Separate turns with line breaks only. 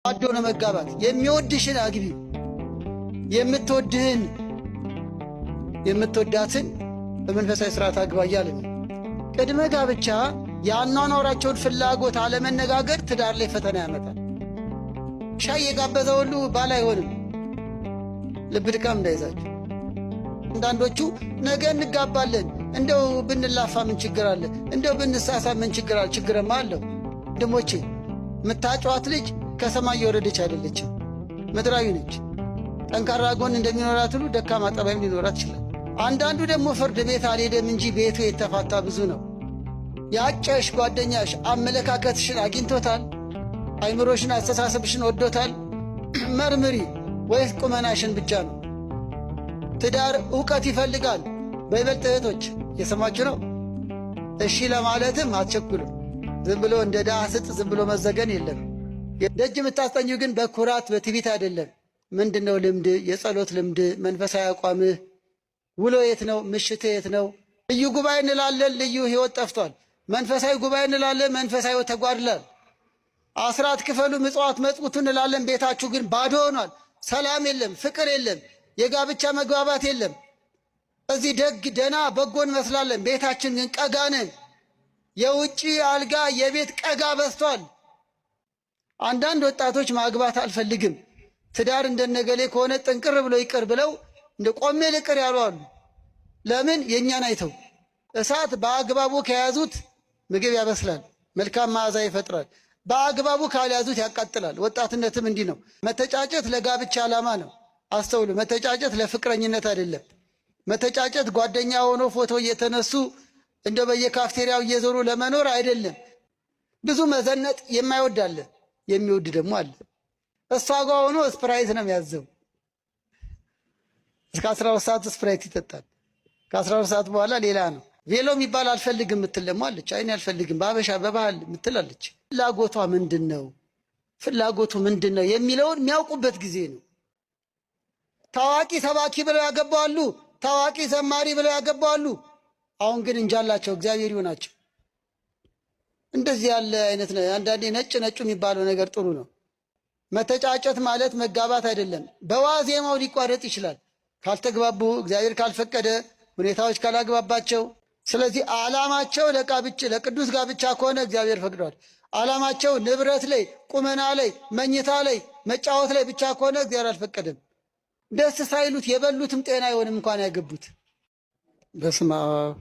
አዶ ነው መጋባት። የሚወድሽን አግቢ፣ የምትወድህን የምትወዳትን በመንፈሳዊ ስርዓት አግባ እያለ ነው። ቅድመ ጋብቻ የአኗኗራቸውን ፍላጎት አለመነጋገር ትዳር ላይ ፈተና ያመጣል። ሻይ የጋበዘ ሁሉ ባል አይሆንም። ልብ ድካም እንዳይዛችሁ። አንዳንዶቹ ነገ እንጋባለን፣ እንደው ብንላፋ ምን ችግር አለ? እንደው ብንሳሳ ምን ችግር አለ? ችግርማ አለው ወንድሞቼ። የምታጫዋት ልጅ ከሰማይ የወረደች አይደለችም፣ ምድራዊ ነች። ጠንካራ ጎን እንደሚኖራት ሁሉ ደካማ ጠባይም ሊኖራት ይችላል። አንዳንዱ ደግሞ ፍርድ ቤት አልሄደም እንጂ ቤቱ የተፋታ ብዙ ነው። ያጨሽ ጓደኛሽ አመለካከትሽን አግኝቶታል? አይምሮሽን፣ አስተሳሰብሽን ወዶታል? መርምሪ። ወይስ ቁመናሽን ብቻ ነው? ትዳር ዕውቀት ይፈልጋል። በይበልጥ እህቶች የሰማችሁ ነው። እሺ ለማለትም አትቸኩልም። ዝም ብሎ እንደ ዳህ ስጥ ዝም ብሎ መዘገን የለም። ደጅ የምታስጠኙ ግን በኩራት በትዕቢት አይደለም። ምንድነው ልምድ፣ የጸሎት ልምድ፣ መንፈሳዊ አቋምህ፣ ውሎ የት ነው? ምሽት የት ነው? ልዩ ጉባኤ እንላለን፣ ልዩ ሕይወት ጠፍቷል። መንፈሳዊ ጉባኤ እንላለን፣ መንፈሳዊ ሕይወት ተጓድሏል። አስራት ክፈሉ፣ ምጽዋት መጽውቱ እንላለን፣ ቤታችሁ ግን ባዶ ሆኗል። ሰላም የለም፣ ፍቅር የለም፣ የጋብቻ መግባባት የለም። እዚህ ደግ ደና በጎ እንመስላለን፣ ቤታችን ግን ቀጋ ነን። የውጭ አልጋ የቤት ቀጋ በዝቷል። አንዳንድ ወጣቶች ማግባት አልፈልግም፣ ትዳር እንደነገሌ ከሆነ ጥንቅር ብሎ ይቅር ብለው እንደ ቆሜ ልቅር ያሉ አሉ። ለምን? የእኛን አይተው። እሳት በአግባቡ ከያዙት ምግብ ያበስላል፣ መልካም መዓዛ ይፈጥራል። በአግባቡ ካልያዙት ያቃጥላል። ወጣትነትም እንዲህ ነው። መተጫጨት ለጋብቻ ዓላማ ነው። አስተውሉ። መተጫጨት ለፍቅረኝነት አይደለም። መተጫጨት ጓደኛ ሆኖ ፎቶ እየተነሱ እንደ በየካፍቴሪያው እየዞሩ ለመኖር አይደለም። ብዙ መዘነጥ የማይወድ አለ፣ የሚወድ ደግሞ አለ። እሷ ጋር ሆኖ ስፕራይት ነው የሚያዘው። እስከ 12 ሰዓት ስፕራይት ይጠጣል። ከ12 ሰዓት በኋላ ሌላ ነው። ቬሎ የሚባል አልፈልግም የምትል ደግሞ አለች። አይኔ አልፈልግም በአበሻ በባህል የምትል አለች። ፍላጎቷ ምንድን ነው? ፍላጎቱ ምንድን ነው የሚለውን የሚያውቁበት ጊዜ ነው። ታዋቂ ሰባኪ ብለው ያገባዋሉ፣ ታዋቂ ዘማሪ ብለው ያገባዋሉ። አሁን ግን እንጃላቸው፣ እግዚአብሔር ይሆናቸው። እንደዚህ ያለ አይነት ነው። አንዳንዴ ነጭ ነጩ የሚባለው ነገር ጥሩ ነው። መተጫጨት ማለት መጋባት አይደለም። በዋዜማው ሊቋረጥ ይችላል ካልተግባቡ፣ እግዚአብሔር ካልፈቀደ፣ ሁኔታዎች ካላግባባቸው። ስለዚህ ዓላማቸው ለቅዱስ ጋብቻ ከሆነ እግዚአብሔር ፈቅዷል። ዓላማቸው ንብረት ላይ፣ ቁመና ላይ፣ መኝታ ላይ፣ መጫወት ላይ ብቻ ከሆነ እግዚአብሔር አልፈቀደም። ደስ ሳይሉት የበሉትም ጤና አይሆንም እንኳን ያገቡት። በስመ አብ